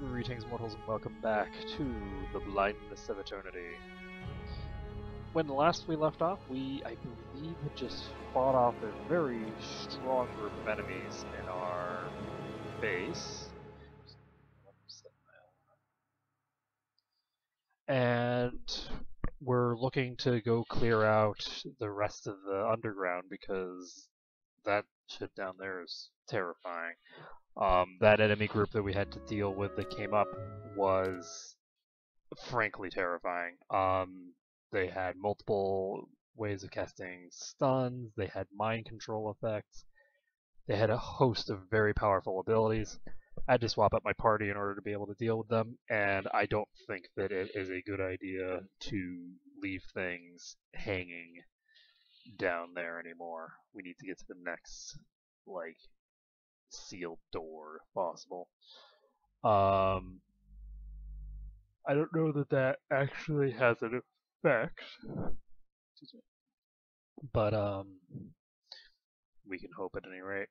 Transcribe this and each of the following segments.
Greetings, mortals, and welcome back to the Blindness of Eternity. When last we left off, I believe, had just fought off a very strong group of enemies in our base. And we're looking to go clear out the rest of the underground because that shit down there is terrifying. That enemy group that we had to deal with that came up was frankly terrifying. They had multiple ways of casting stuns, they had mind control effects, they had a host of very powerful abilities. I had to swap up my party in order to be able to deal with them, and I don't think that it is a good idea to leave things hanging down there anymore. We need to get to the next, sealed door if possible. I don't know that that actually has an effect, but we can hope at any rate.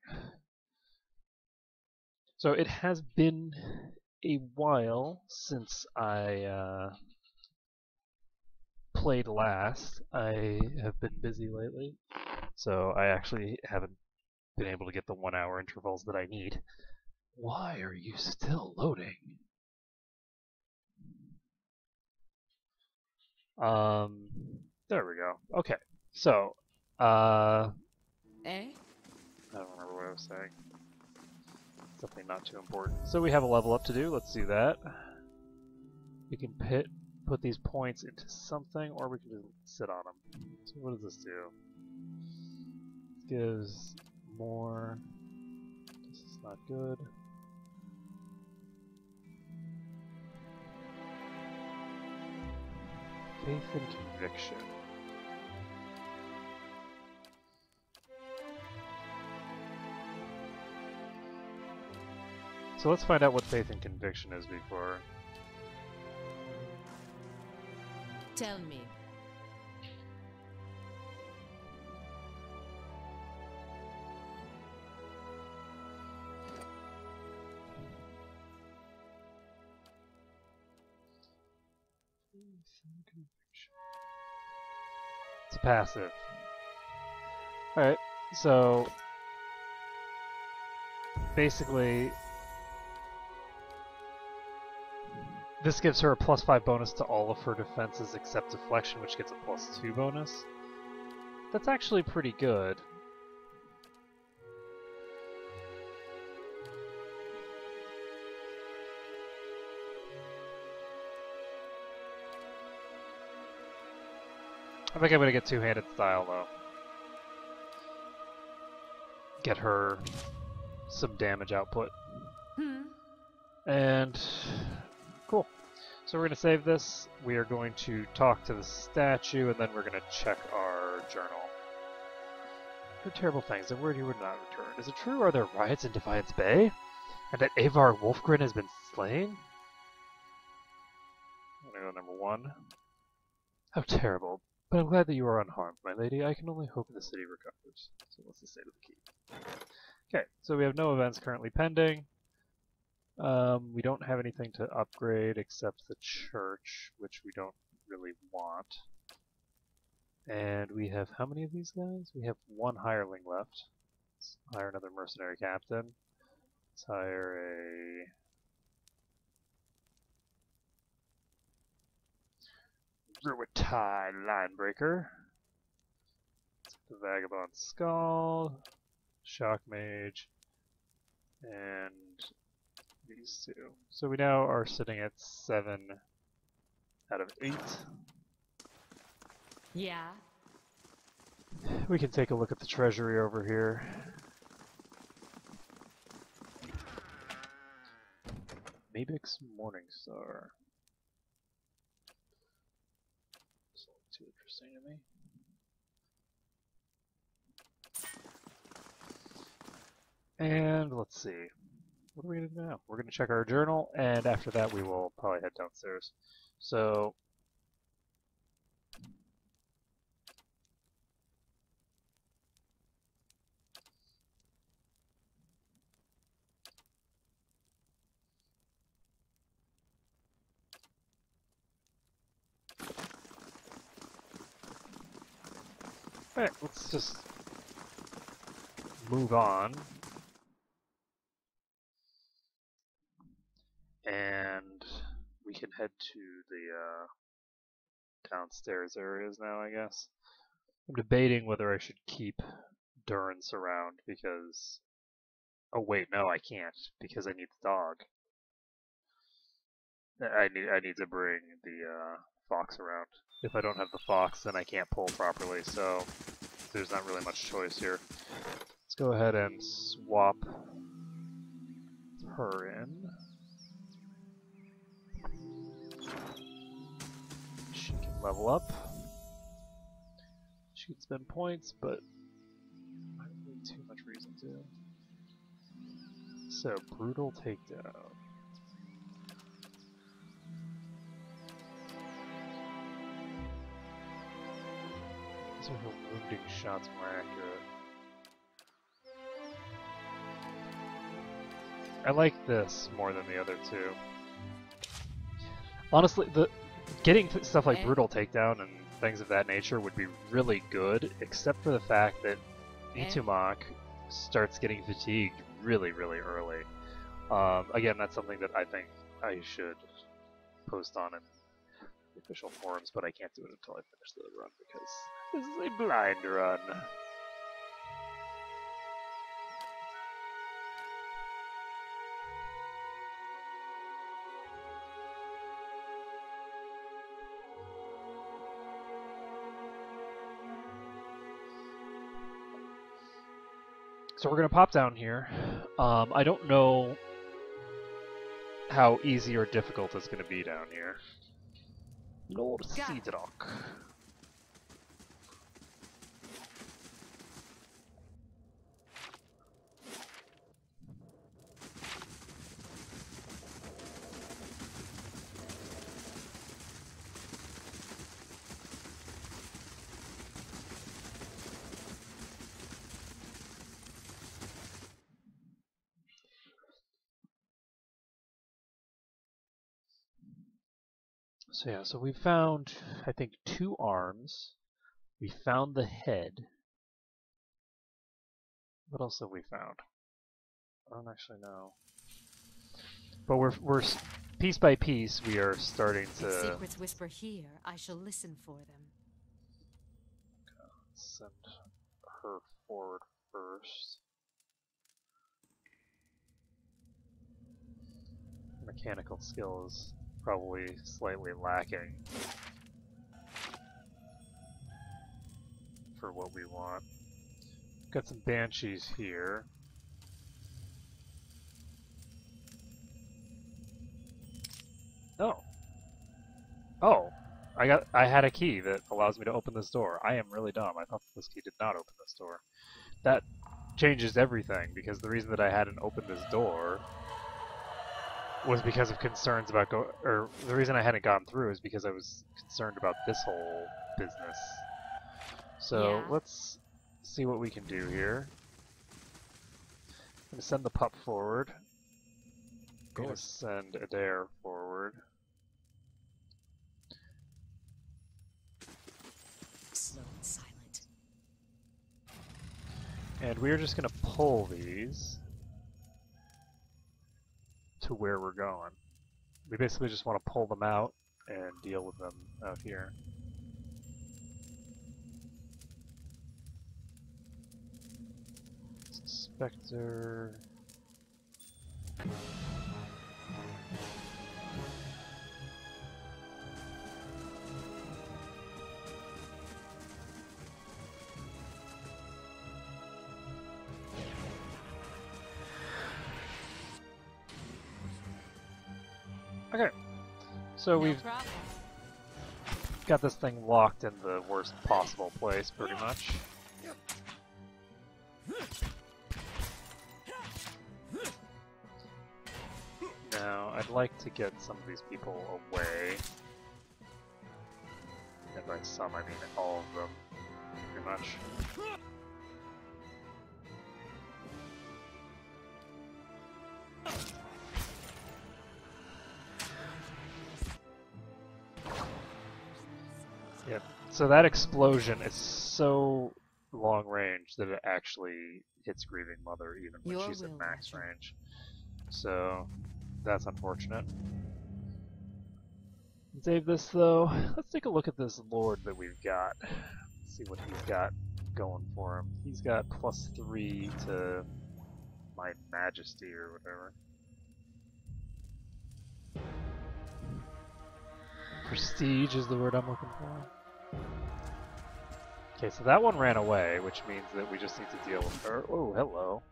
So it has been a while since I played last. I have been busy lately, so I actually haven't been able to get the 1 hour intervals that I need. Why are you still loading? There we go. Okay, so, Eh? I don't remember what I was saying. Something not too important. So we have a level up to do. Let's do that. We can put these points into something, or we can just sit on them. So what does this do? It gives more. This is not good. Faith and conviction. So let's find out what faith and conviction is before. Tell me. It's passive. Alright, so basically this gives her a +5 bonus to all of her defenses except deflection, which gets a +2 bonus. That's actually pretty good. I think I'm gonna get two-handed style though. Get her some damage output. And cool. So we're gonna save this. We are going to talk to the statue, and then we're gonna check our journal. Heard terrible things. The word you would not return. Is it true? Are there riots in Defiance Bay? And that Avar Wolfgren has been slain? I'm gonna go number 1. How terrible. But I'm glad that you are unharmed, my lady. I can only hope the city recovers. So let's just say to the keep. Okay, so we have no events currently pending. We don't have anything to upgrade except the church, which we don't really want. And we have how many of these guys? We have 1 hireling left. Let's hire another mercenary captain. Let's hire a Ruatai Linebreaker. The Vagabond Skull, Shock Mage, and these 2. So we now are sitting at 7 out of 8. Yeah. We can take a look at the treasury over here. Mabix Morningstar. It's not too interesting to me. And let's see. What are we going to do now? We're going to check our journal, and after that we will probably head downstairs. So Alright, let's just move on. And we can head to the downstairs areas now, I guess. I'm debating whether I should keep Durance around because... Oh wait, no, I can't, because I need the dog. I need to bring the fox around. If I don't have the fox, then I can't pull properly, so there's not really much choice here. Let's go ahead and swap her in. She can level up. She can spend points, but I don't need too much reason to. So, brutal takedown. These are her wounding shots more accurate. I like this more than the other two. Honestly, getting stuff like brutal takedown and things of that nature would be really good, except for the fact that Nitumak starts getting fatigued really, really early. Again, that's something that I think I should post on in the official forums, but I can't do it until I finish the run because this is a blind run. So we're going to pop down here. I don't know how easy or difficult it's going to be down here. Lord Seedrock. So yeah, so we found, I think, 2 arms. We found the head. What else have we found? I don't actually know. But we're piece by piece, we are starting to... If secrets whisper here, I shall listen for them. Send her forward first. Mechanical skill is probably slightly lacking for what we want. Got some banshees here. Oh. Oh. I had a key that allows me to open this door. I am really dumb. I thought this key did not open this door. That changes everything because the reason that I hadn't opened this door was because of concerns about the reason I hadn't gone through is because I was concerned about this whole business. So Yeah. let's see what we can do here. I'm gonna send the pup forward. I'm gonna send Adair forward. Slow and silent. And we're just gonna pull these to where we're going. We basically just want to pull them out and deal with them out here. Spectre. Okay, so we've got this thing locked in the worst possible place, pretty much. Now, I'd like to get some of these people away. And by some, I mean all of them, pretty much. Yep. So that explosion is so long range that it actually hits Grieving Mother even when Your she's at will, max Roger. range. So that's unfortunate. Save this though. Let's take a look at this Lord that we've got. See what he's got going for him. He's got +3 to my Majesty or whatever. Prestige is the word I'm looking for. Okay, so that one ran away, which means that we just need to deal with her. Oh, hello.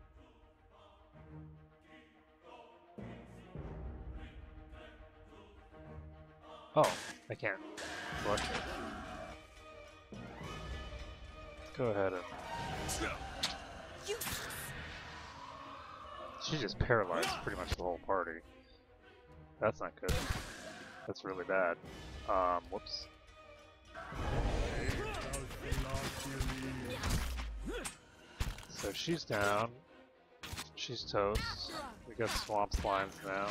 Oh, I can't flush it. Let's go ahead and... She just paralyzed pretty much the whole party. That's not good. That's really bad. Whoops. So she's down. She's toast. We got swamp slimes now.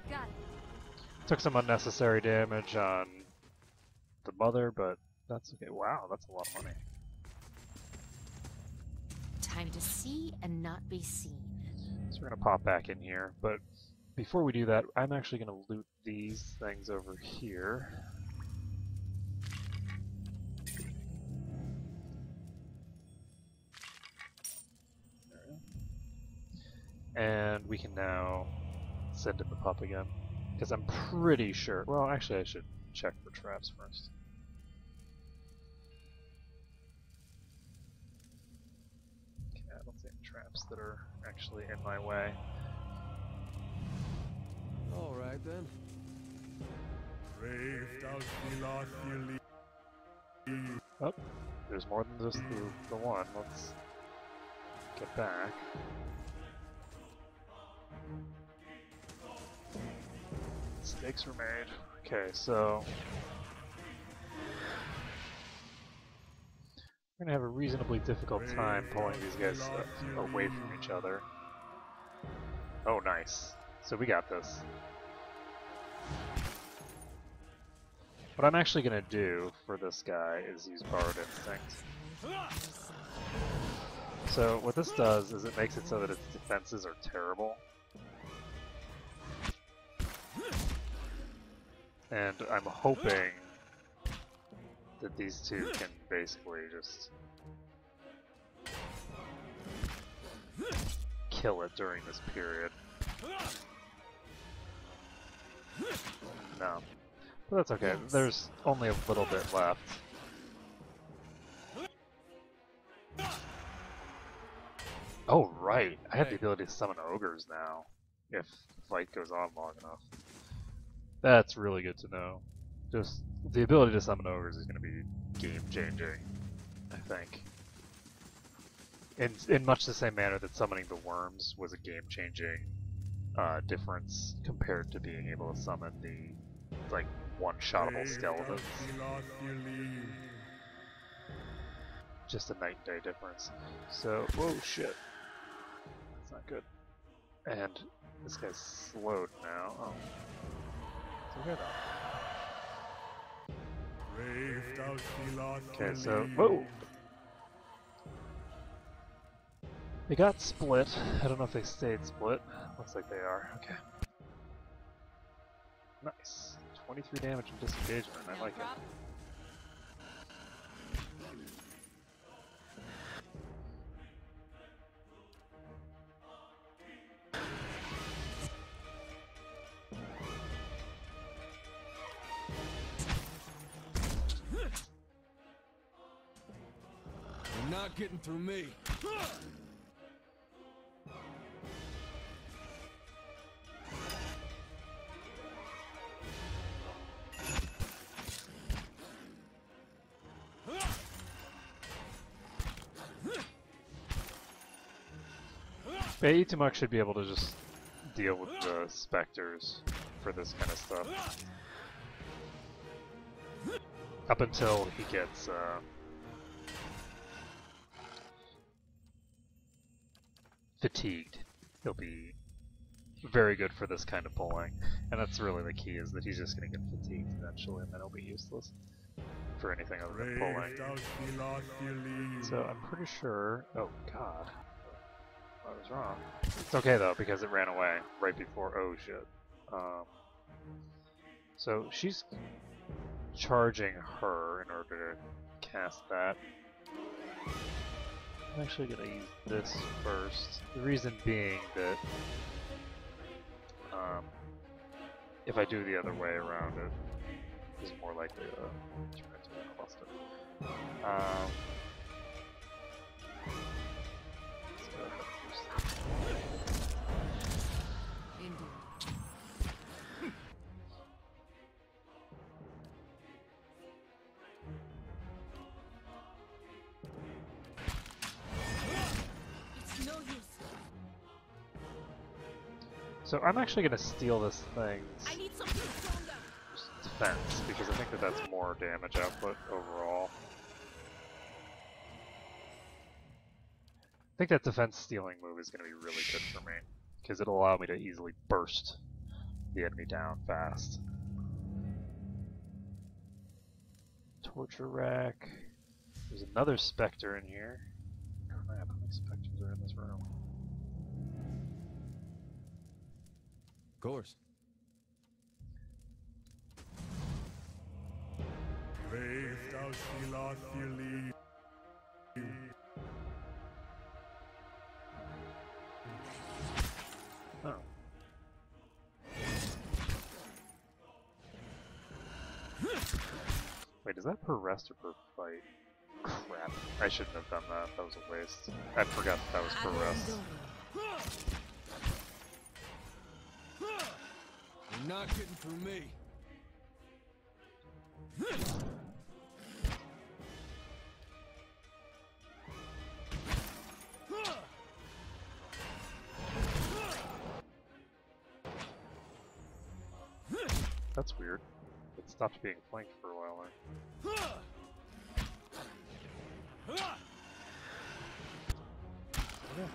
Got it. Took some unnecessary damage on the mother, but that's okay. Wow, that's a lot of money. Time to see and not be seen. So we're gonna pop back in here, but before we do that, I'm actually gonna loot these things over here. And we can now send in the pup again. Because I'm pretty sure... Well, actually I should check for traps first. Okay, I don't see any traps that are actually in my way. Alright then. Oh, there's more than just the one. Let's get back. Mistakes were made. Okay, so we're gonna have a reasonably difficult time pulling these guys away from each other. Oh, nice. So we got this. What I'm actually gonna do for this guy is use Borrowed Instinct. So what this does is it makes it so that its defenses are terrible. And I'm hoping that these two can basically just kill it during this period. No. But that's okay. Yes. There's only a little bit left. Oh, right. I have the ability to summon ogres now, if the fight goes on long enough. That's really good to know. Just the ability to summon ogres is going to be game-changing, I think. In much the same manner that summoning the worms was a game-changing difference compared to being able to summon the, like, one-shottable skeletons. Just a night and day difference. So, whoa, shit. That's not good. And this guy's slowed now. Oh. It's okay though. Okay, so, whoa! They got split. I don't know if they stayed split. Looks like they are. Okay. Nice. 23 damage and disengagement. I like it. You're not getting through me. Yeah, Itamuk should be able to just deal with the specters for this kind of stuff. up until he gets fatigued. He'll be very good for this kind of pulling, and that's really the key, is that he's just going to get fatigued eventually, and then he'll be useless for anything other than pulling. So I'm pretty sure... Oh god. I was wrong. It's okay though, because it ran away right before... Oh shit. So she's charging her in order to cast that. I'm actually going to use this first. The reason being that if I do the other way around it, it's more likely to turn into a cluster. Let's go ahead and use that. It's no use. So I'm actually going to steal this thing's I need something stronger. defense, because I think that that's more damage output overall. I think that defense stealing move is going to be really good for me, because it'll allow me to easily burst the enemy down fast. Torture rack. There's another Spectre in here. Crap, how many Spectres are in this room? Of course. Oh. Wait, is that per rest or per fight? Crap. I shouldn't have done that. That was a waste. I forgot that was per rest. You're not getting through me. That's weird. It stopped being flanked for a while there. Okay.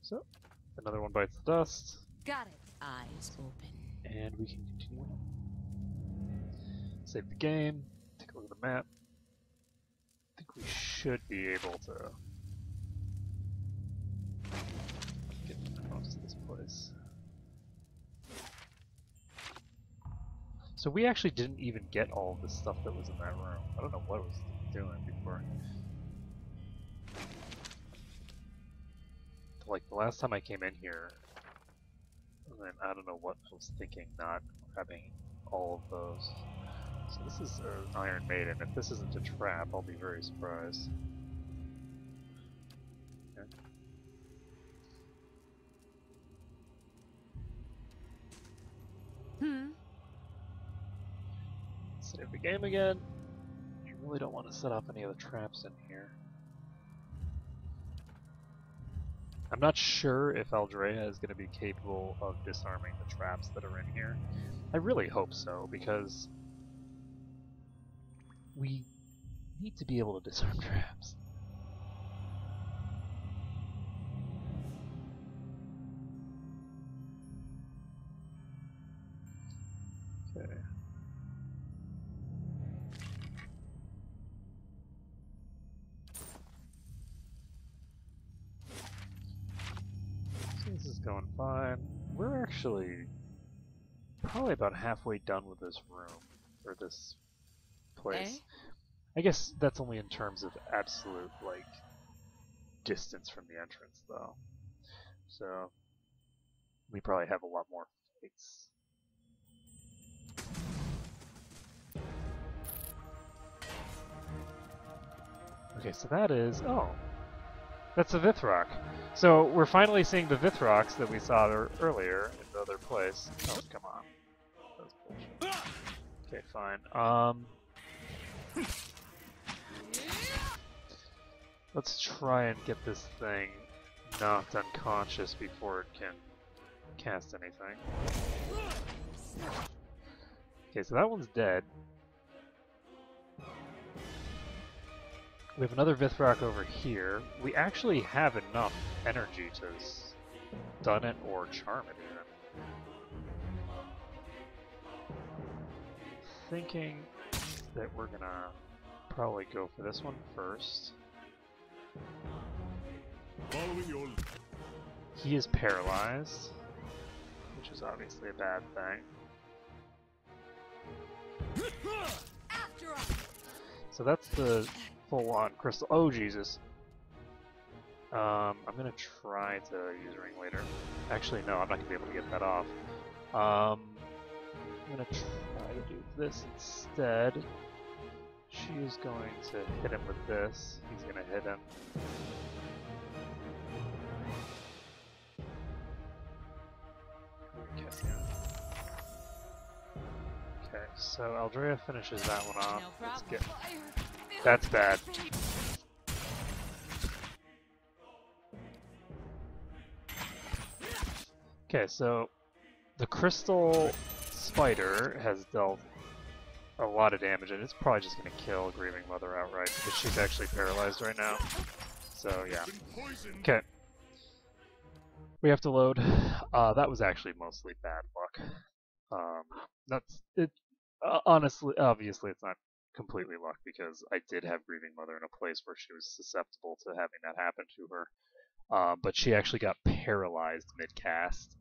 So, another one bites the dust. Got it. Eyes open. And we can continue on. Save the game, take a look at the map. I think we should be able to get most of this place. So we actually didn't even get all of the stuff that was in that room. I don't know what it was doing before. Like the last time I came in here, and then I don't know what I was thinking, not grabbing all of those. So this is an Iron Maiden. If this isn't a trap, I'll be very surprised. Okay. Save the game again. You really don't want to set up any of the traps in here. I'm not sure if Aldrea is going to be capable of disarming the traps that are in here. I really hope so, because we need to be able to disarm traps. Okay. So this is going fine. We're actually probably about halfway done with this room, or this place. I guess that's only in terms of absolute, like, distance from the entrance, though. So, we probably have a lot more fights. Okay, so that is... Oh! That's a Vithrock. So, we're finally seeing the Vithroks that we saw earlier in the other place. Oh, come on. That was bullshit. Okay, fine. Let's try and get this thing knocked unconscious before it can cast anything. Okay, so that one's dead. We have another Vithrak over here. We actually have enough energy to stun it or charm it even. Thinking that we're gonna probably go for this one first. Following your He is paralyzed, which is obviously a bad thing. After us. So that's the full-on crystal. Oh Jesus! I'm gonna try to use Ring later. Actually, no, I'm not gonna be able to get that off. I'm gonna try to do this instead. She is going to hit him with this. He's gonna hit him. Okay, so Aldrea finishes that one off. No Let's problem. get. That's bad. Okay, so the crystal spider has dealt a lot of damage, and it's probably just going to kill Grieving Mother outright because she's actually paralyzed right now. So yeah. Okay. We have to load. That was actually mostly bad luck. That's it. Honestly, obviously, it's not completely luck because I did have Grieving Mother in a place where she was susceptible to having that happen to her. But she actually got paralyzed mid-cast.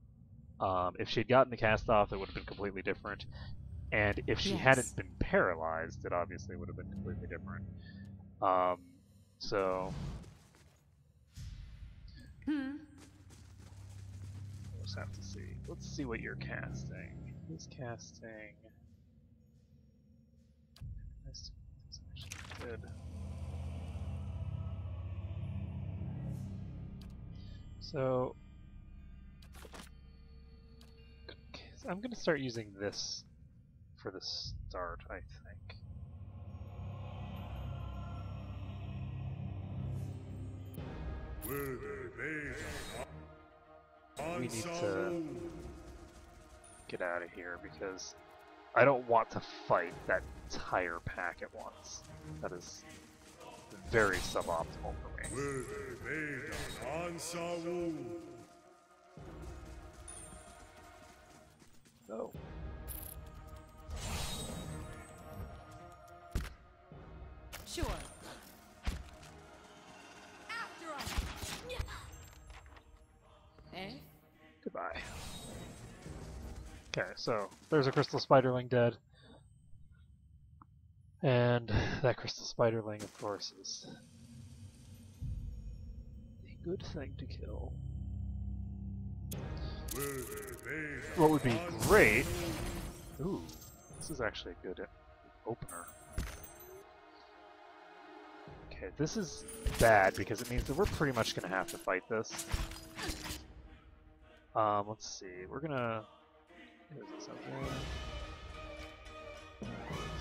If she had gotten the cast off, it would have been completely different. And if she hadn't been paralyzed, it obviously would have been completely different. So... We'll just have to see. Let's see what you're casting. Who's casting? This is actually good. So... Okay, so I'm going to start using this for the start, I think. We need to get out of here because I don't want to fight that entire pack at once. That is very suboptimal for me. Oh. Sure. After us. Eh? Goodbye. Okay, so there's a crystal spiderling dead. And that crystal spiderling, of course, is a good thing to kill. What would be great... Ooh, this is actually a good opener. Okay, this is bad because it means that we're pretty much going to have to fight this. Let's see, we're gonna... Is this okay?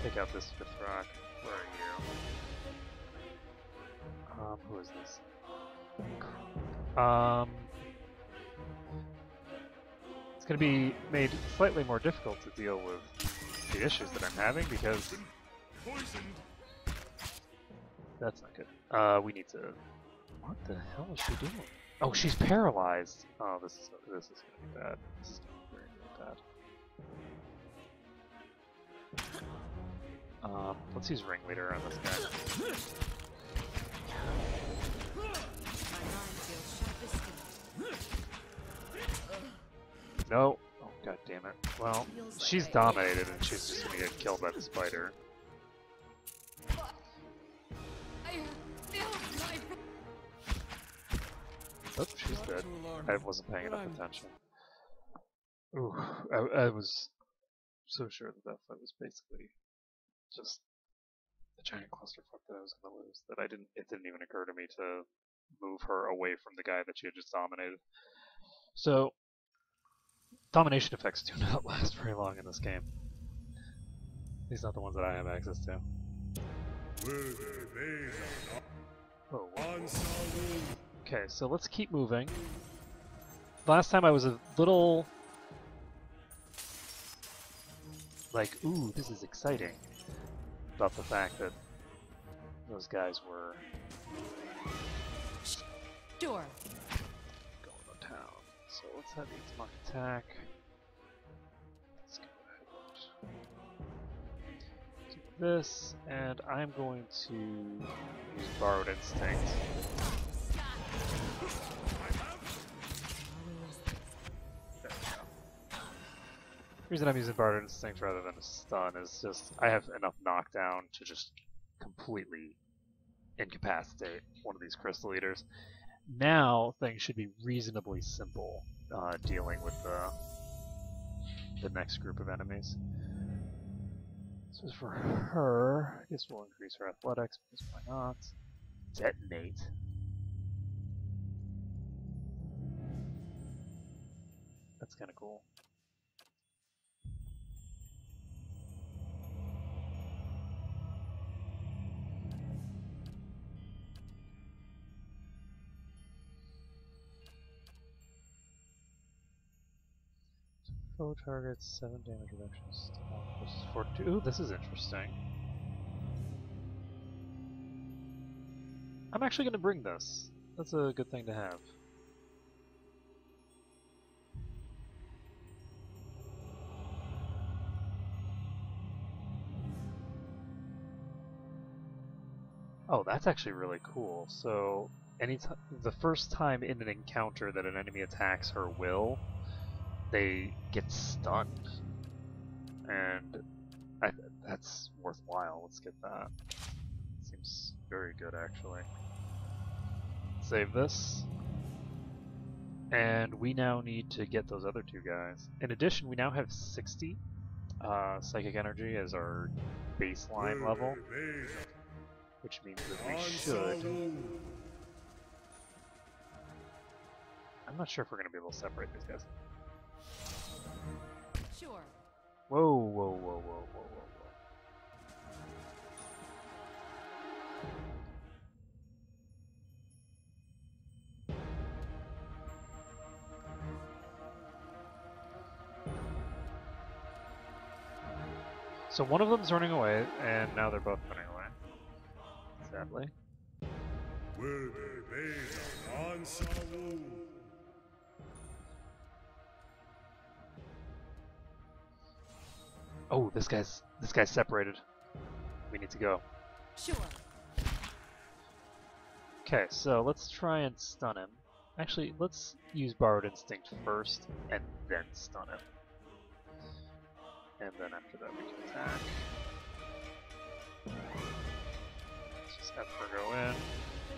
Take out this Vithrak. Where are you? Who is this? It's gonna be made slightly more difficult to deal with the issues that I'm having because... That's not good. We need to... What the hell is she doing? Oh, she's paralyzed! Oh, this is gonna be bad. This is gonna be very, very bad. Let's use Ringleader on this guy. No! Oh, god damn it. Well, she's dominated and she's just gonna get killed by the spider. Oh, she's dead. I wasn't paying enough attention. Ooh, I was so sure that that fight was basically just a giant clusterfuck that I was going to lose. That it didn't even occur to me to move her away from the guy that she had just dominated. So, domination effects do not last very long in this game. At least not the ones that I have access to. Oh, okay, so let's keep moving. Last time I was a little like, ooh, this is exciting about the fact that those guys were Sure. going to town. So let's have Eats Mock attack. Let's go ahead and do this, and I'm going to use Borrowed Instinct. There we go. The reason I'm using Borrowed Instinct rather than a stun is just I have enough knockdown to just completely incapacitate one of these Crystal Eaters. Now things should be reasonably simple dealing with the next group of enemies. This is for her. I guess we'll increase her athletics because why not? Detonate. That's kind of cool. Foe targets 7 damage reductions to 1 versus 42. Ooh, this is interesting. I'm actually going to bring this. That's a good thing to have. Oh, that's actually really cool. So, the first time in an encounter that an enemy attacks her will, they get stunned, and that's worthwhile. Let's get that. Seems very good, actually. Save this, and we now need to get those other 2 guys. In addition, we now have 60 psychic energy as our baseline level, which means that we should. I'm not sure if we're going to be able to separate these guys. Sure. Whoa, whoa, whoa, whoa, whoa, whoa, whoa. So one of them's running away, and now they're both running away. Sadly. Oh, this guy's separated. We need to go. Sure. Okay, so let's try and stun him. Actually, let's use Borrowed Instinct first, and then stun him. And then after that we can attack. Let's just have her go in.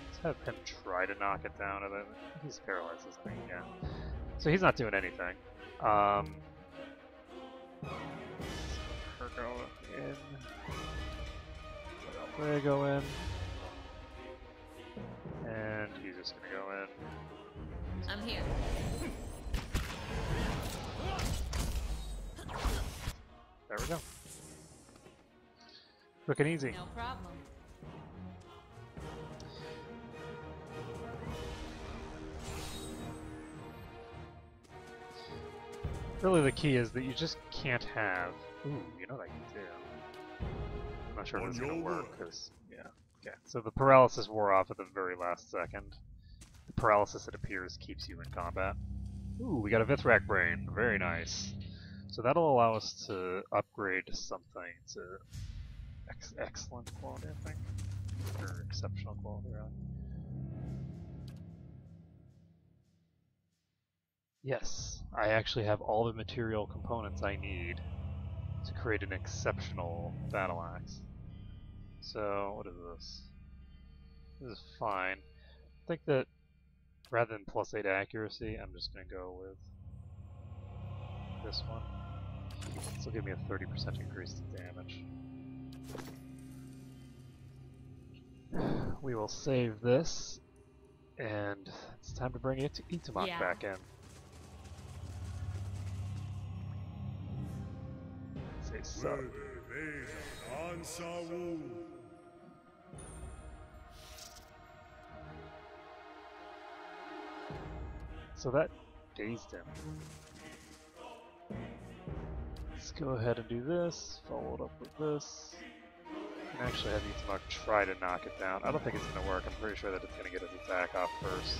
Let's have him try to knock it down, and then he's paralyzed, isn't he? Yeah. So he's not doing anything. Her go in. Let Alfreya go in. And he's just gonna go in. I'm here. There we go. Quick and easy. No problem. Really, the key is that you just can't have. Ooh, you know what I can do. I'm not sure if it's gonna work, because, yeah. Okay, so the paralysis wore off at the very last second. The paralysis, it appears, keeps you in combat. Ooh, we got a Vithrak Brain. Very nice. So that'll allow us to upgrade something to excellent quality, I think. Or exceptional quality, rather. Yes, I actually have all the material components I need to create an exceptional battle axe. So, what is this? This is fine. I think that rather than +8 accuracy, I'm just going to go with this one. This will give me a 30% increase to damage. We will save this, and it's time to bring it to Itamak back in. Say sub. So that dazed him. Let's go ahead and do this, follow it up with this. And actually have Itzamok try to knock it down. I don't think it's going to work. I'm pretty sure that it's going to get his attack off first.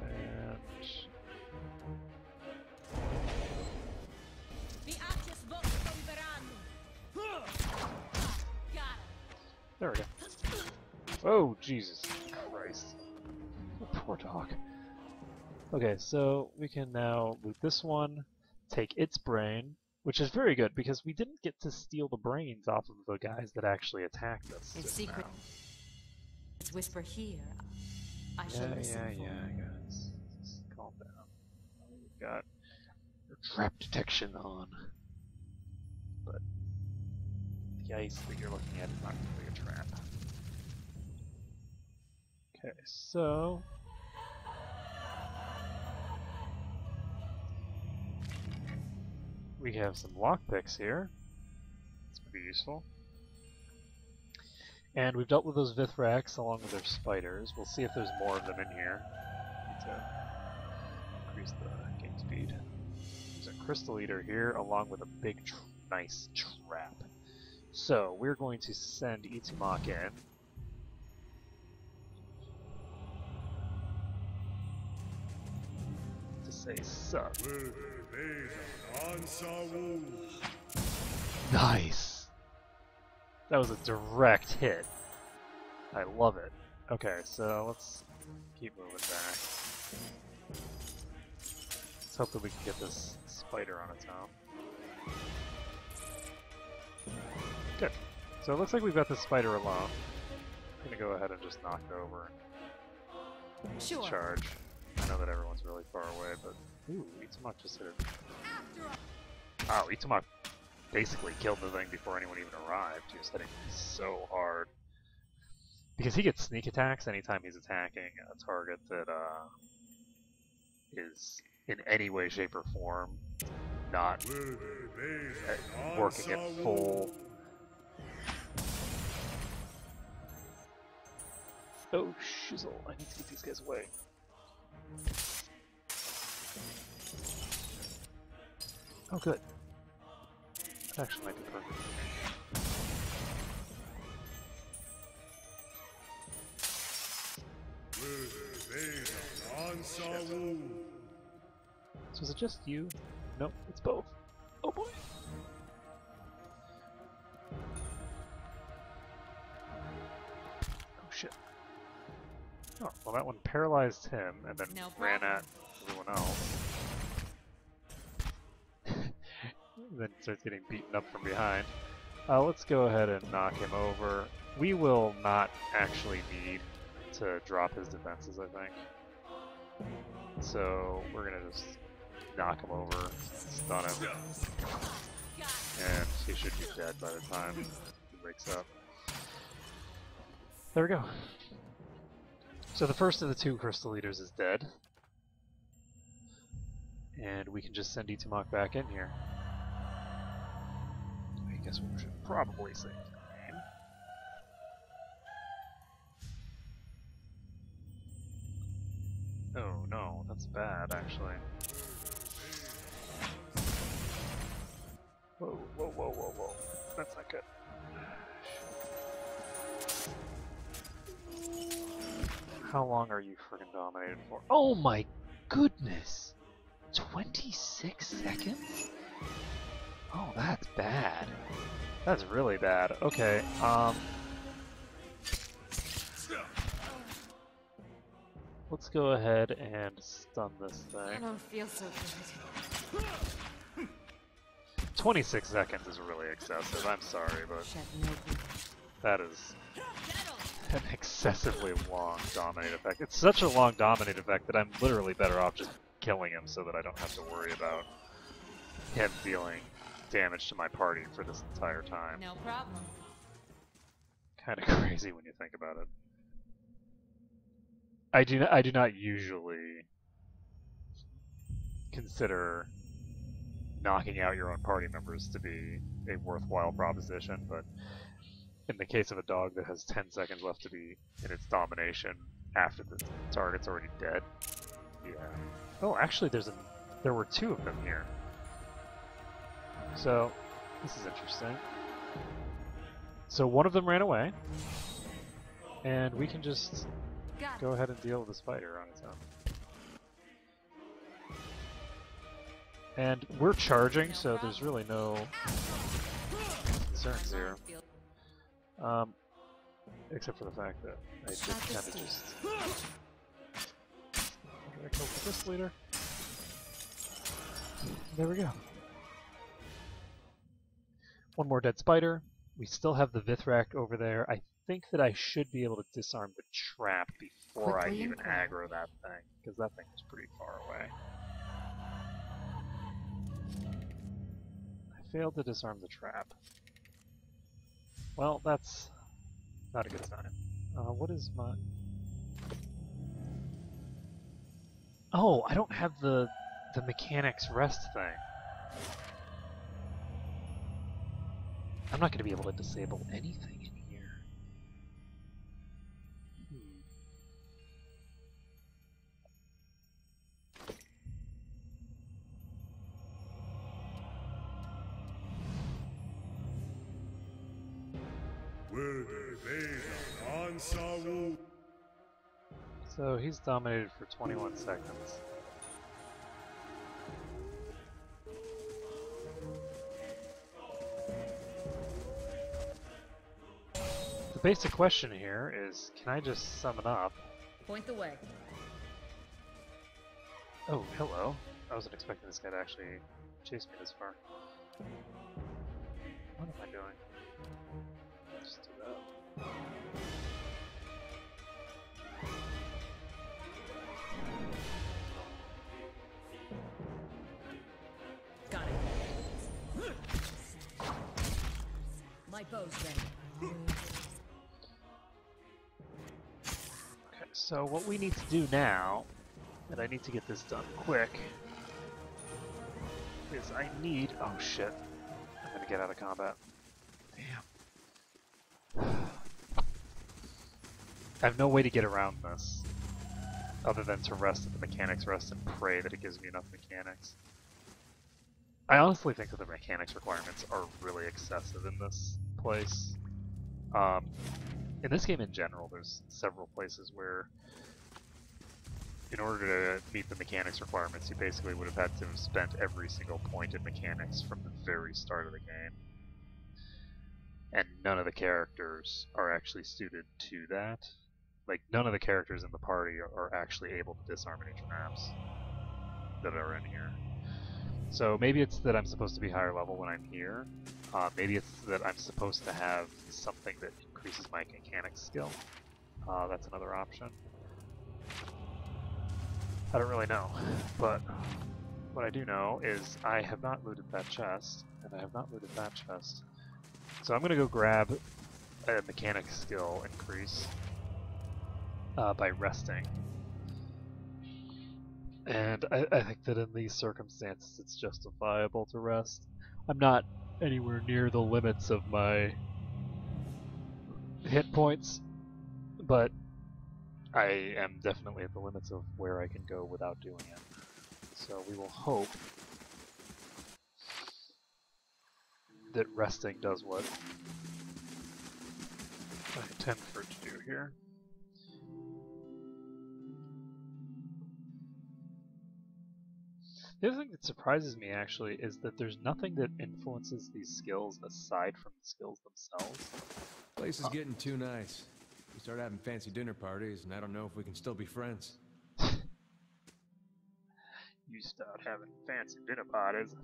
And... there we go. Oh, Jesus Christ. Poor dog. Okay, so we can now loot this one, take its brain, which is very good because we didn't get to steal the brains off of the guys that actually attacked us. It's just secret. now. Whisper here. I shall listen for. Guys. Just calm down. We've got trap detection on. But the ice that you're looking at is not really a trap. Okay, so... we have some lockpicks here. That's pretty useful. And we've dealt with those Vithraks along with their spiders. We'll see if there's more of them in here. Need to increase the game speed. There's a Crystal Eater here along with a big, nice trap. So we're going to send Itzamok in. To say sup. Nice! That was a direct hit. I love it. Okay, so let's keep moving back. Let's hope that we can get this spider on its own. Good. So it looks like we've got this spider alone. I'm gonna go ahead and just knock it over and Sure. charge. I know that everyone's really far away, but... ooh, Itzamok just hit it. Wow, Itzamok basically killed the thing before anyone even arrived. He was hitting so hard. Because he gets sneak attacks anytime he's attacking a target that is in any way, shape, or form not working at full... oh, shizzle. I need to get these guys away. Oh, good. That actually might be perfect. So is it just you? Nope, it's both. Oh boy! Oh shit. Oh, well that one paralyzed him and then No ran problem. at everyone else. Then starts getting beaten up from behind. Let's go ahead and knock him over. We will not actually need to drop his defenses, I think. So we're gonna just knock him over, stun him, and he should be dead by the time he wakes up. There we go. So the first of the two Crystal Eaters is dead. And we can just send Itzamok back in here. I guess we should probably save the game. Oh no, that's bad actually. Whoa, whoa, whoa, whoa, whoa. That's not good. How long are you friggin' dominated for? Oh my goodness! 26 seconds? Oh, that's bad. That's really bad. Okay, let's go ahead and stun this I thing. don't feel so good. 26 seconds is really excessive. I'm sorry, but Shed no blood. that is an excessively long dominate effect. It's such a long dominate effect that I'm literally better off just killing him so that I don't have to worry about him dealing damage to my party for this entire time. No problem. Kind of crazy when you think about it. I do not usually consider knocking out your own party members to be a worthwhile proposition, but in the case of a dog that has 10 seconds left to be in its domination after the target's already dead, Yeah. Oh, actually, there were two of them here. So, this is interesting. So one of them ran away, and we can just go ahead and deal with the spider on its own. And we're charging, so there's really no concerns here. Except for the fact that I did kind of just... Did I kill the Crystal Leader? There we go. One more dead spider. We still have the Vithrak over there. I think that I should be able to disarm the trap before I even aggro that thing, because that thing was pretty far away. I failed to disarm the trap. Well, that's not a good sign. What is my... Oh, I don't have the mechanics rest thing. I'm not going to be able to disable anything in here. So he's dominated for 21 seconds. The basic question here is, can I just summon up? Point the way. Oh, hello. I wasn't expecting this guy to actually chase me this far. What am I doing? Just do that. Got it. My bow's ready. Okay, so what we need to do now, and I need to get this done quick, is I need... Oh shit. I'm gonna get out of combat. Damn. I have no way to get around this, other than to rest at the mechanics rest and pray that it gives me enough mechanics. I honestly think that the mechanics requirements are really excessive in this place. In this game in general, there's several places where, in order to meet the mechanics requirements, you basically would have had to have spent every single point in mechanics from the very start of the game. And none of the characters are actually suited to that. Like, none of the characters in the party are actually able to disarm any traps that are in here. So maybe it's that I'm supposed to be higher level when I'm here. Maybe it's that I'm supposed to have something that increases my mechanics skill. That's another option. I don't really know, but what I do know is I have not looted that chest, and I have not looted that chest. So I'm going to go grab a mechanics skill increase by resting. And I think that in these circumstances it's justifiable to rest. I'm not anywhere near the limits of my hit points, but I am definitely at the limits of where I can go without doing it. So we will hope that resting does what I intend for it to do here. The other thing that surprises me, actually, is that there's nothing that influences these skills aside from the skills themselves. Place is getting too nice. We start having fancy dinner parties, and I don't know if we can still be friends. You start having fancy dinner parties,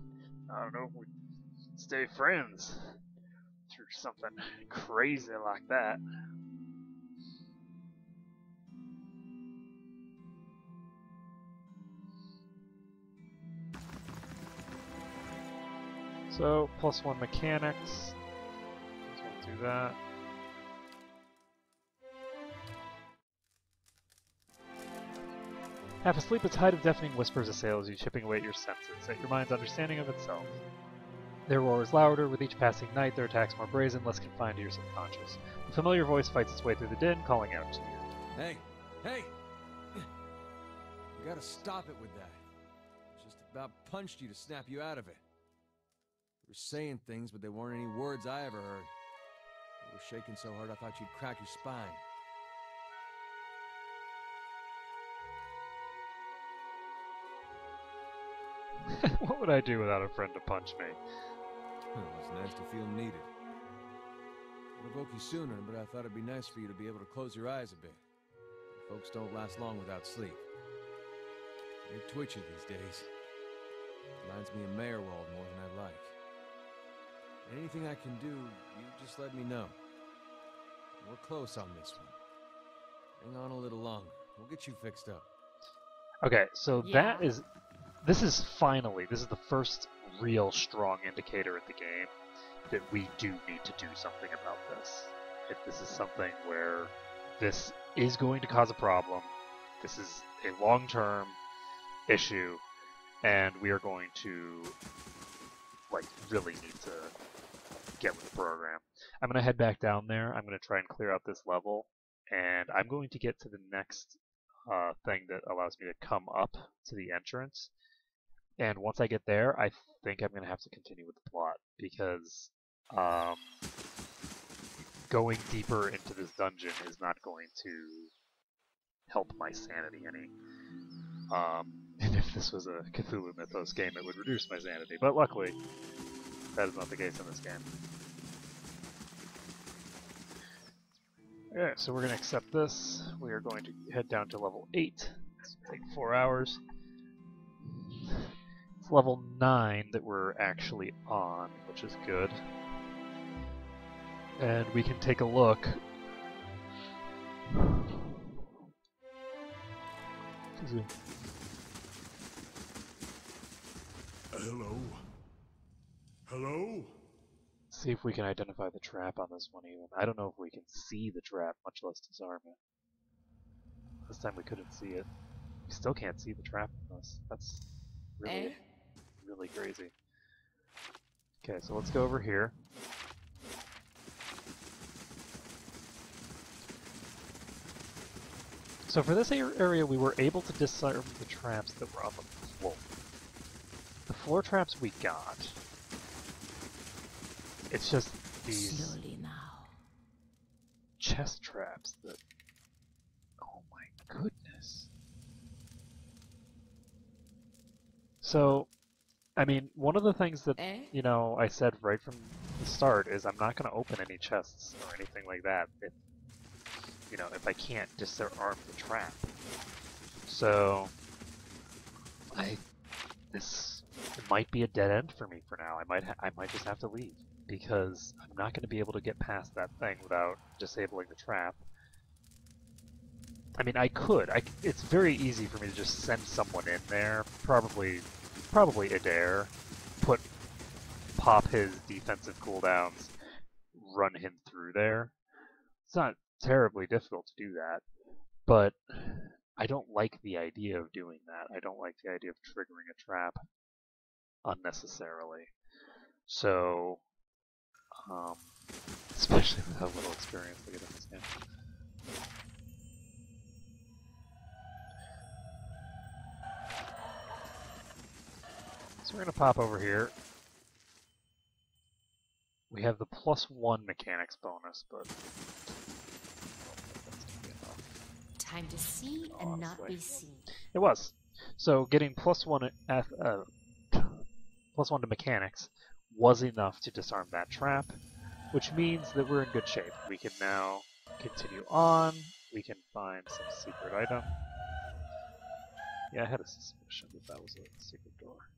I don't know if we can stay friends through something crazy like that. So, +1 mechanics. We'll do that. Half asleep, its height of deafening whispers assails you, chipping away at your senses, at your mind's understanding of itself. Their roar is louder, with each passing night their attacks more brazen, less confined to your subconscious. A familiar voice fights its way through the din, calling out to you. Hey! Hey! You gotta stop it with that. I just about punched you to snap you out of it. You were saying things, but they weren't any words I ever heard. You were shaking so hard I thought you'd crack your spine. What would I do without a friend to punch me? It's nice to feel needed. I'd have woke you sooner, but I thought it'd be nice for you to be able to close your eyes a bit. Folks don't last long without sleep. You're twitchy these days. Reminds me of Meyerwald more than I like. Anything I can do, you just let me know. We're close on this one. Hang on a little longer. We'll get you fixed up. Okay, so Yeah. this is the first real strong indicator in the game that we do need to do something about this. This is something where this is going to cause a problem. This is a long-term issue, and we are going to really need to get with the program. I'm going to head back down there. I'm going to try and clear out this level, and I'm going to get to the next thing that allows me to come up to the entrance. And once I get there, I think I'm going to have to continue with the plot, because going deeper into this dungeon is not going to help my sanity any. And if this was a Cthulhu Mythos game, it would reduce my sanity. But luckily, that is not the case in this game. Okay, so we're going to accept this. We are going to head down to level 8. This will take 4 hours. It's level 9 that we're actually on, which is good. And we can take a look. Hello? Hello? See if we can identify the trap on this one even. I don't know if we can see the trap, much less disarm it. This time we couldn't see it. We still can't see the trap in this. That's really, really crazy. Okay, so let's go over here. So for this area, we were able to disarm the traps that were on the floor. The floor traps we got. It's just these Slowly now. chest traps that... Oh my goodness. So, I mean, one of the things that, you know, I said right from the start is I'm not going to open any chests or anything like that if, you know, if I can't disarm the trap. So, this might be a dead end for me for now. I might just have to leave, because I'm not going to be able to get past that thing without disabling the trap. I mean, I could. It's very easy for me to just send someone in there, probably Adair, pop his defensive cooldowns, run him through there. It's not terribly difficult to do that, but I don't like the idea of doing that. I don't like the idea of triggering a trap unnecessarily. So, especially with how little experience I get in this game. So we're going to pop over here. We have the +1 mechanics bonus, but Time to see and not be seen. it was. So getting +1 +1 to mechanics was enough to disarm that trap, which means that we're in good shape. We can now continue on. We can find some secret item. Yeah, I had a suspicion that was a secret door.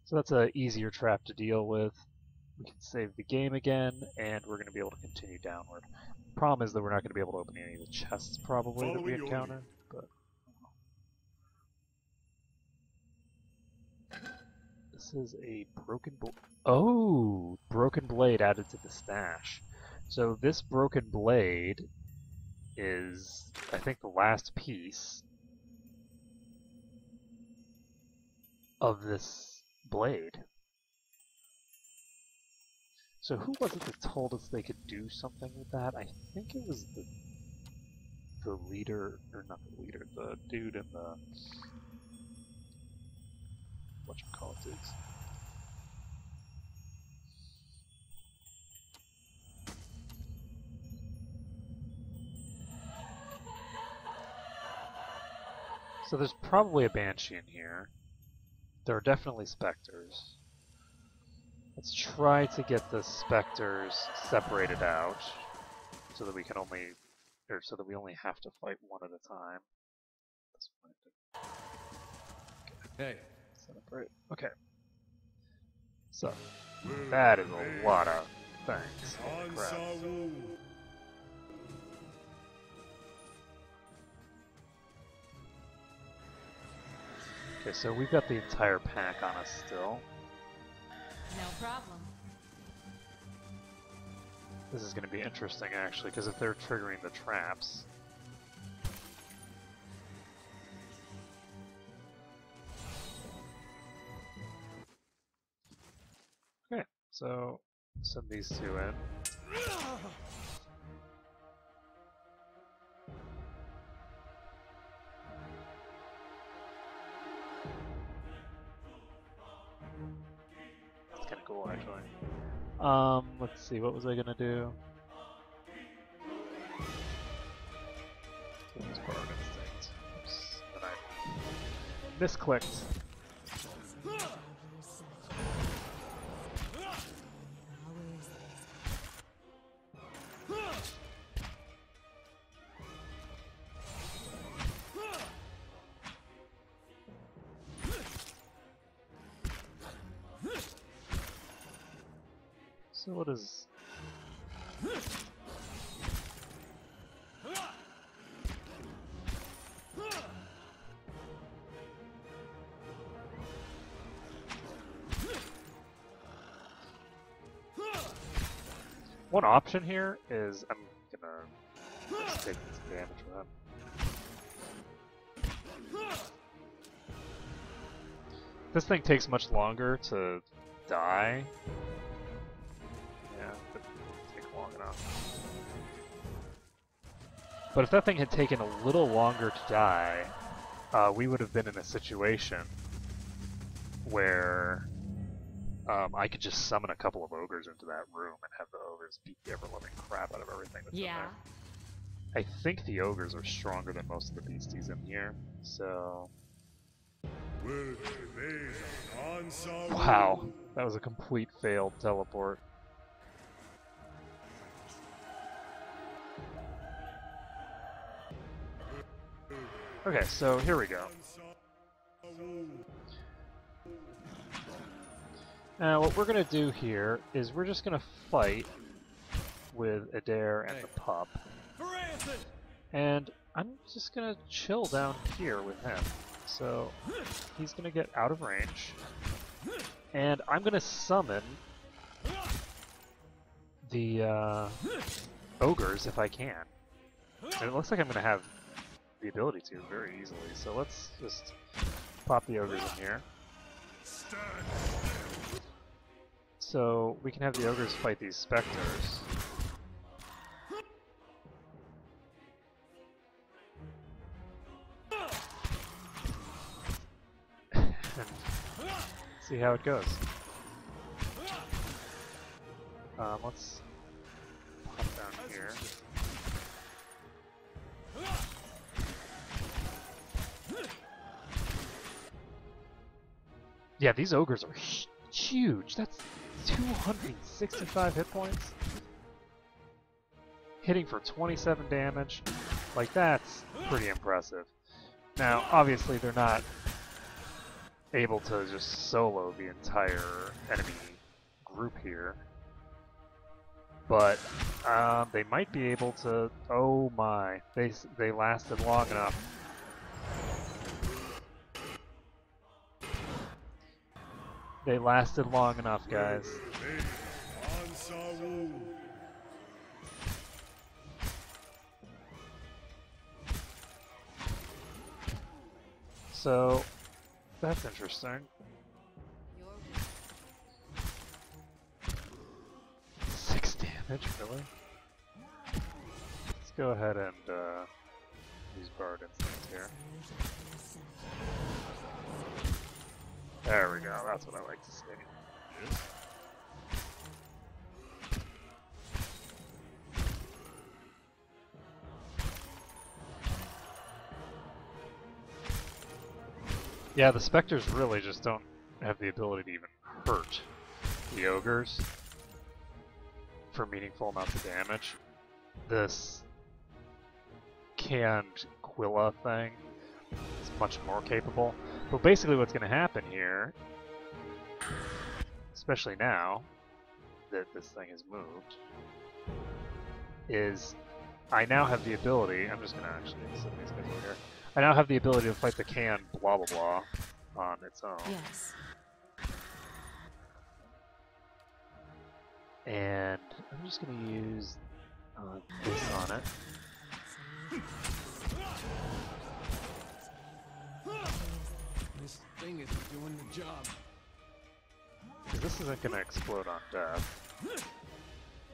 So that's an easier trap to deal with. We can save the game again, and we're going to be able to continue downward. Problem is that we're not going to be able to open any of the chests probably that we encounter, but this is a broken blade. Oh, broken blade added to the stash. So this broken blade is, I think, the last piece of this blade. So who was it that told us they could do something with that? I think it was the leader, or not the leader, the dude in the whatchamacallits. So there's probably a Banshee in here. There are definitely Spectres. Let's try to get the Spectres separated out so that we can only, or so that we only have to fight one at a time. Hey. Separate. Okay. So that is a lot of things. Holy crap. Okay, so we've got the entire pack on us still. No problem. This is going to be interesting, actually, because if they're triggering the traps... Okay, so send these two in. That's kind of cool, actually. Let's see, what was I gonna do? This Barb Instinct. Oops, and I misclicked. So what is... One option here is I'm gonna just take some damage from that. This thing takes much longer to die. Yeah, but it didn't take long enough. But if that thing had taken a little longer to die, we would have been in a situation where I could just summon a couple of ogres into that room and have the ogres beat the ever-loving crap out of everything that's in there. I think the ogres are stronger than most of the beasties in here, so... Wow, that was a complete failed teleport. Okay, so here we go. Now, what we're going to do here is we're just going to fight with Adair and the pup. And I'm just going to chill down here with him. So, he's going to get out of range. And I'm going to summon the ogres if I can. And it looks like I'm going to have the ability to very easily. So let's just pop the ogres in here. So we can have the ogres fight these specters. And see how it goes. Let's pop down here. Yeah, these ogres are huge. That's 265 hit points. Hitting for 27 damage. Like, that's pretty impressive. Now, obviously, they're not able to just solo the entire enemy group here. But they might be able to... Oh my. They lasted long enough. They lasted long enough, guys. So, that's interesting. 6 damage, really? Let's go ahead and use Bard Instinct here. There we go. That's what I like to see. Yeah, the Spectres really just don't have the ability to even hurt the Ogres for meaningful amounts of damage. This canned Quilla thing is much more capable. But basically what's going to happen here, especially now that this thing has moved, is I now have the ability, I'm just going to actually set these guys over here. I now have the ability to fight the canned blah blah blah on its own. Yes. And I'm just going to use this on it. This thing isn't doing the job. Because this isn't going to explode on death.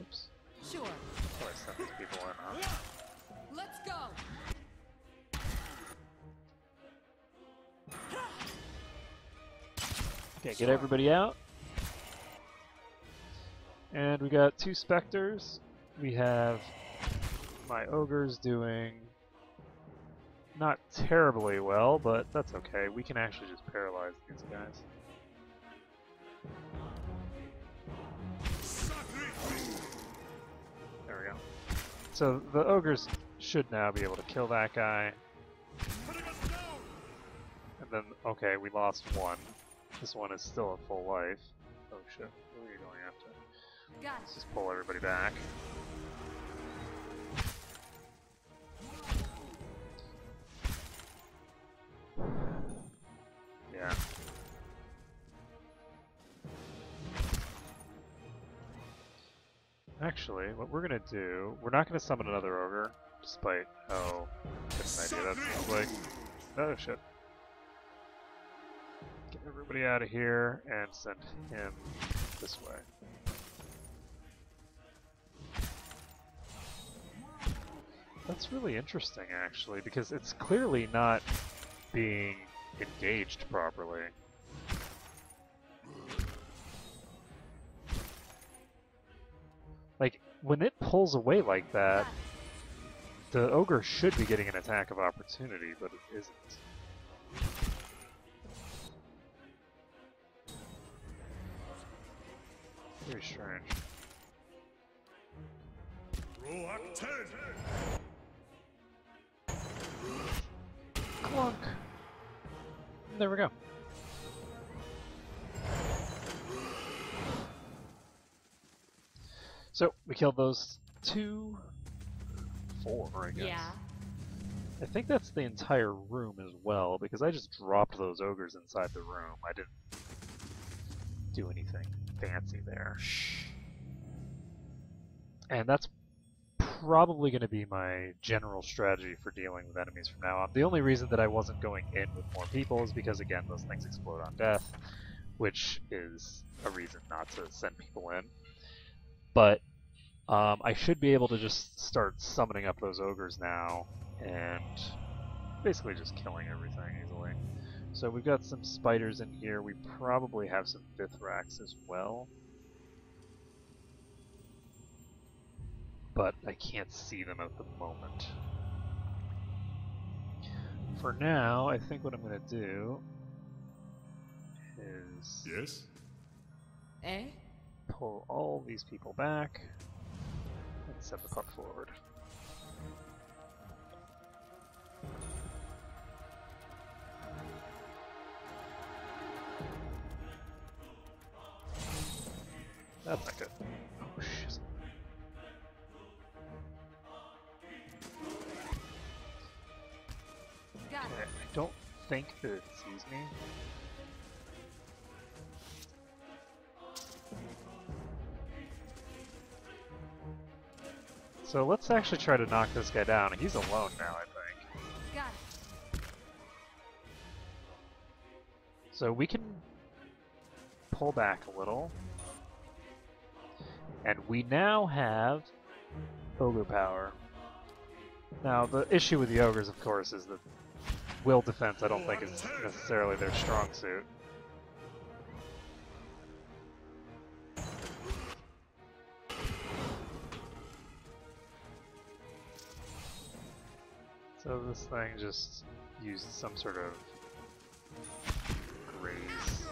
Oops. Sure. Oh, I sent these people in, huh? Let's go. Okay, get everybody out. And we got 2 Spectres. We have my Ogres doing not terribly well, but that's okay. We can actually just paralyze these guys. There we go. So the Ogres should now be able to kill that guy. And then, okay, we lost one. This one is still at full life. Oh shit, where are you going after? Got Let's just pull everybody back. Yeah. Actually, what we're gonna do, we're not gonna summon another ogre, despite how good an idea that seems like. Oh shit. Get everybody out of here and send him this way. That's really interesting, actually, because it's clearly not being engaged properly. Like, when it pulls away like that, the ogre should be getting an attack of opportunity, but it isn't. Very strange. Clunk! There we go. So, we killed those 2, 4, I guess. Yeah. I think that's the entire room as well, because I just dropped those ogres inside the room. I didn't do anything fancy there. And that's probably going to be my general strategy for dealing with enemies from now on. The only reason that I wasn't going in with more people is because, again, those things explode on death, which is a reason not to send people in. But I should be able to just start summoning up those ogres now and basically just killing everything easily. So we've got some spiders in here. We probably have some Vithrax as well. But I can't see them at the moment. For now, I think what I'm going to do is Yes? Eh? pull all these people back and send the puck forward. That's not good. Oh shit. Got Okay, it. I don't think that it sees me. So let's actually try to knock this guy down. He's alone now, I think. Got it. So we can pull back a little. And we now have ogre power. Now, the issue with the ogres, of course, is that will defense I don't think is necessarily their strong suit. So this thing just used some sort of graze.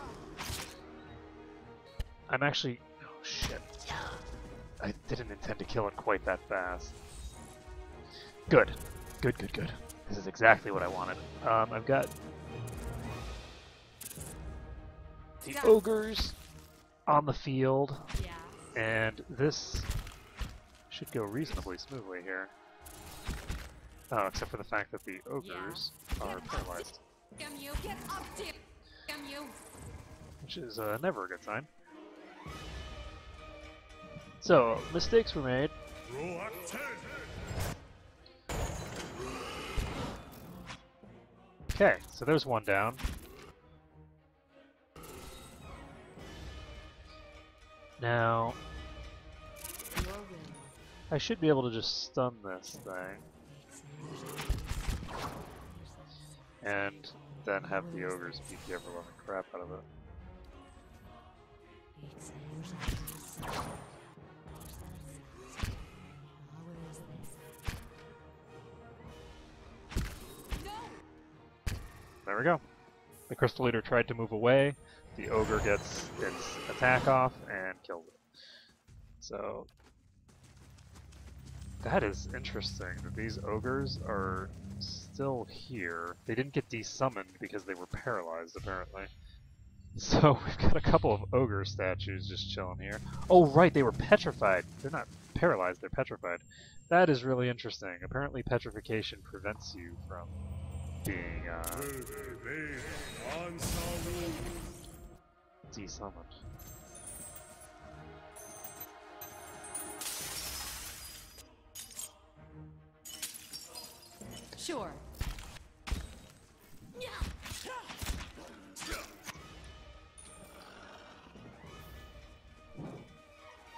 I'm actually... Oh shit. I didn't intend to kill it quite that fast. Good. Good, good, good. This is exactly what I wanted. I've got the ogres on the field, Yeah. and this should go reasonably smoothly here. Oh, except for the fact that the ogres are paralyzed. Damn you! Get up, damn you! Which is never a good sign. So, mistakes were made. Okay, so there's one down. Now, I should be able to just stun this thing. And then have the ogres beat the ever-loving crap out of it. There we go. The Crystal Eater tried to move away. The ogre gets its attack off and kills it. So that is interesting that these ogres are still here. They didn't get desummoned because they were paralyzed, apparently. So we've got a couple of ogre statues just chilling here. Oh right, they were petrified. They're not paralyzed, they're petrified. That is really interesting. Apparently petrification prevents you from being desummoned. Sure.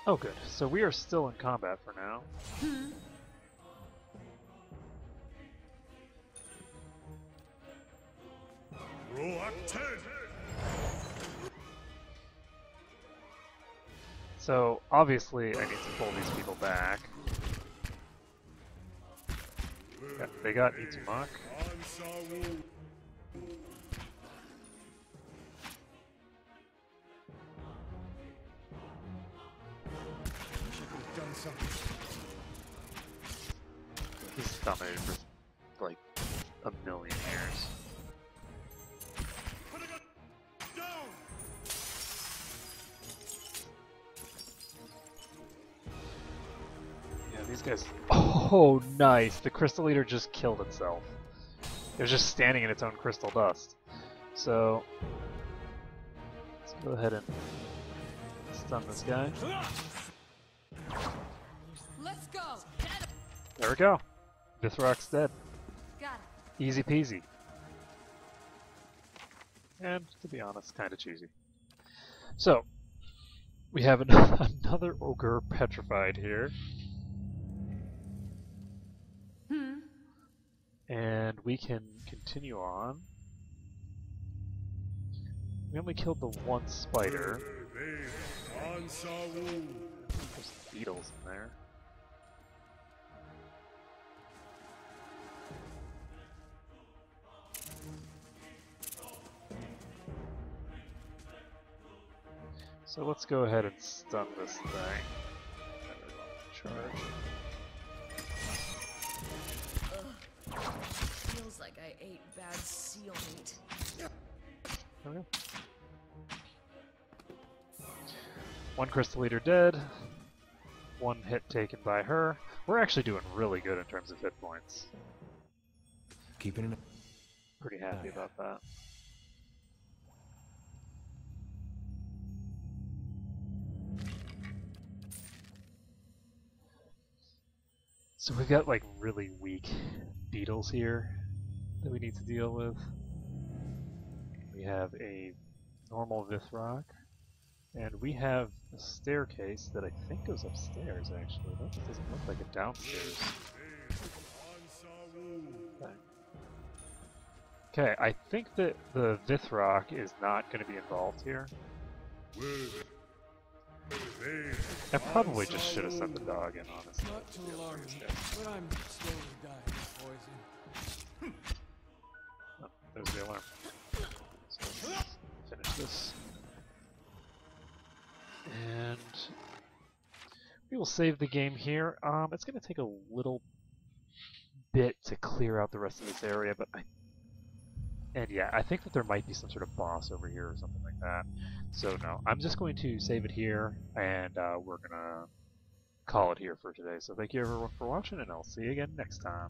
Oh good, so we are still in combat for now. So obviously I need to pull these people back. Yeah, they got Itumak. He's dominated for like a million years. Yeah, these guys. Oh, nice! The Crystal Eater just killed itself. It was just standing in its own crystal dust. So let's go ahead and stun this guy. Let's go. There we go. Vithrak's dead. Got it. Easy peasy. And, to be honest, kind of cheesy. So, we have another ogre petrified here. And we can continue on. We only killed the one spider. There's beetles in there. So let's go ahead and stun this thing. Charge. Feels like I ate bad seal meat. There we go. One Crystal Eater dead. One hit taken by her. We're actually doing really good in terms of hit points. Keeping it. Pretty happy about that. So we've got like really weak beetles here that we need to deal with. We have a normal Vithrak, and we have a staircase that I think goes upstairs actually. That doesn't look like a downstairs thing. Okay, I think that the Vithrak is not going to be involved here. I probably just should have sent the dog in, honestly. Not too alarming, but I'm slowly dying of poison. Oh, there's the alarm. So let's finish this. And we will save the game here. It's going to take a little bit to clear out the rest of this area, but yeah, I think that there might be some sort of boss over here or something like that. So no, I'm just going to save it here, and we're going to call it here for today. So thank you everyone for watching, and I'll see you again next time.